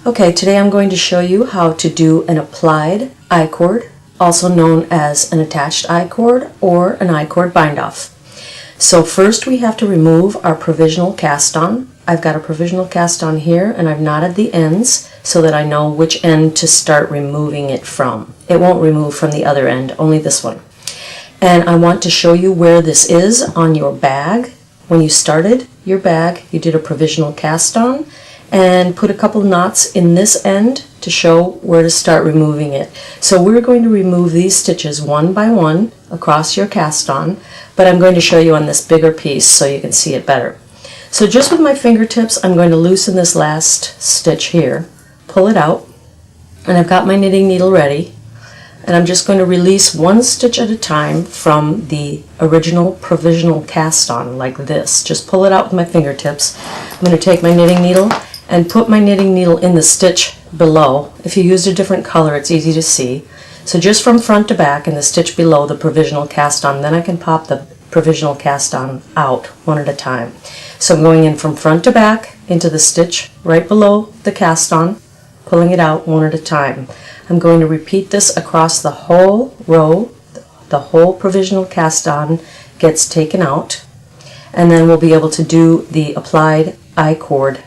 Okay, today I'm going to show you how to do an applied I-cord, also known as an attached I-cord or an I-cord bind-off. So first we have to remove our provisional cast-on. I've got a provisional cast-on here and I've knotted the ends so that I know which end to start removing it from. It won't remove from the other end, only this one. And I want to show you where this is on your bag. When you started your bag, you did a provisional cast-on and put a couple knots in this end to show where to start removing it. So we're going to remove these stitches one by one across your cast-on, but I'm going to show you on this bigger piece so you can see it better. So just with my fingertips, I'm going to loosen this last stitch here, pull it out, and I've got my knitting needle ready, and I'm just going to release one stitch at a time from the original provisional cast-on like this. Just pull it out with my fingertips. I'm going to take my knitting needle and put my knitting needle in the stitch below. If you used a different color, it's easy to see. So just from front to back in the stitch below the provisional cast-on, then I can pop the provisional cast-on out one at a time. So I'm going in from front to back into the stitch right below the cast-on, pulling it out one at a time. I'm going to repeat this across the whole row. The whole provisional cast-on gets taken out, and then we'll be able to do the applied I-cord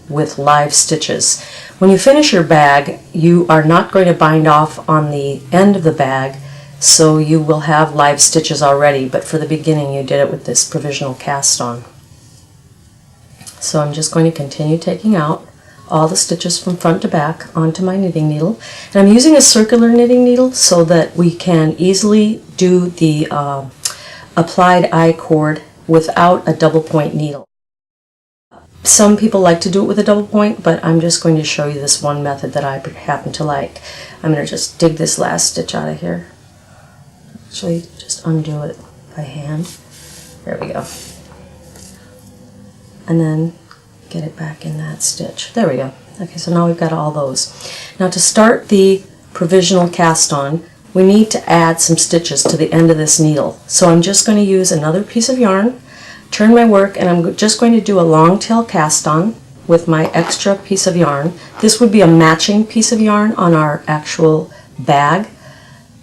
with live stitches. When you finish your bag, you are not going to bind off on the end of the bag, so you will have live stitches already, but for the beginning you did it with this provisional cast-on. So I'm just going to continue taking out all the stitches from front to back onto my knitting needle. And I'm using a circular knitting needle so that we can easily do the applied I-cord without a double point needle. Some people like to do it with a double point, but I'm just going to show you this one method that I happen to like. I'm going to just dig this last stitch out of here. Actually, just undo it by hand. There we go. And then get it back in that stitch. There we go. Okay, so now we've got all those. Now to start the provisional cast-on, we need to add some stitches to the end of this needle. So I'm just going to use another piece of yarn, turn my work, and I'm just going to do a long tail cast-on with my extra piece of yarn. This would be a matching piece of yarn on our actual bag,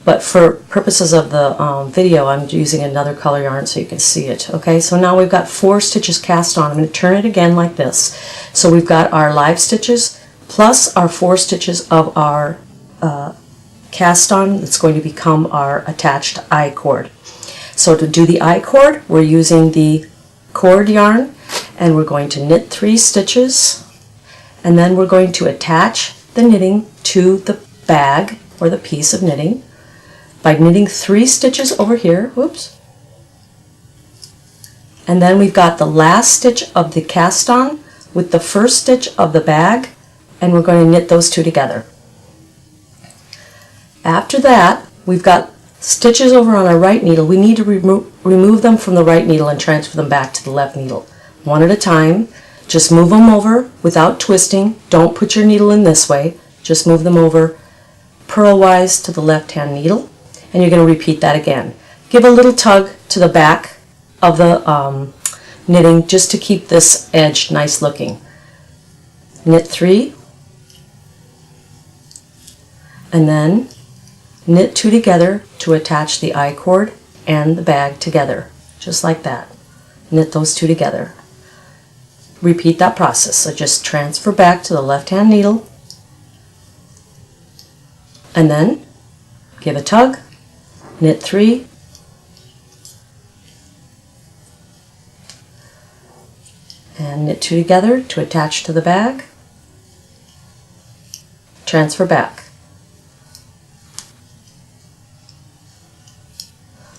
but for purposes of the video, I'm using another color yarn so you can see it. Okay, so now we've got 4 stitches cast on. I'm going to turn it again like this. So we've got our live stitches plus our 4 stitches of our cast on that's going to become our attached I-cord. So to do the I-cord, we're using the cord yarn, and we're going to knit 3 stitches, and then we're going to attach the knitting to the bag or the piece of knitting by knitting 3 stitches over here, whoops, and then we've got the last stitch of the cast on with the first stitch of the bag, and we're going to knit those 2 together. After that, we've got stitches over on our right needle. We need to remove them from the right needle and transfer them back to the left needle. One at a time. Just move them over without twisting. Don't put your needle in this way. Just move them over purlwise to the left hand needle, and you're going to repeat that again. Give a little tug to the back of the knitting just to keep this edge nice looking. Knit 3, and then knit 2 together to attach the I-cord and the bag together, just like that. Knit those 2 together. Repeat that process. So just transfer back to the left hand needle, and then give a tug, knit 3, and knit 2 together to attach to the bag, transfer back.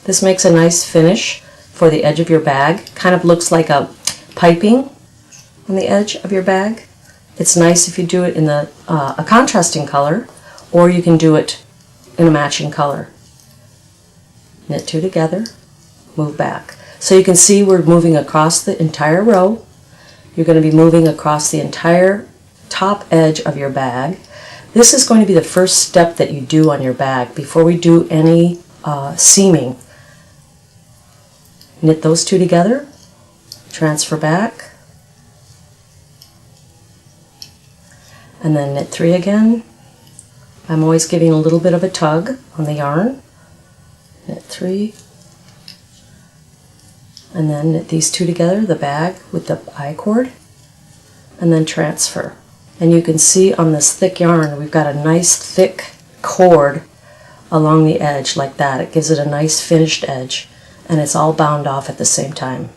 This makes a nice finish for the edge of your bag. Kind of looks like a piping on the edge of your bag. It's nice if you do it in a contrasting color, or you can do it in a matching color. Knit 2 together, move back. So you can see we're moving across the entire row. You're going to be moving across the entire top edge of your bag. This is going to be the first step that you do on your bag before we do any seaming. Knit those 2 together, transfer back, and then knit 3 again. I'm always giving a little bit of a tug on the yarn. Knit 3, and then knit these 2 together, the bag with the I-cord, and then transfer. And you can see on this thick yarn we've got a nice thick cord along the edge like that. It gives it a nice finished edge, and it's all bound off at the same time.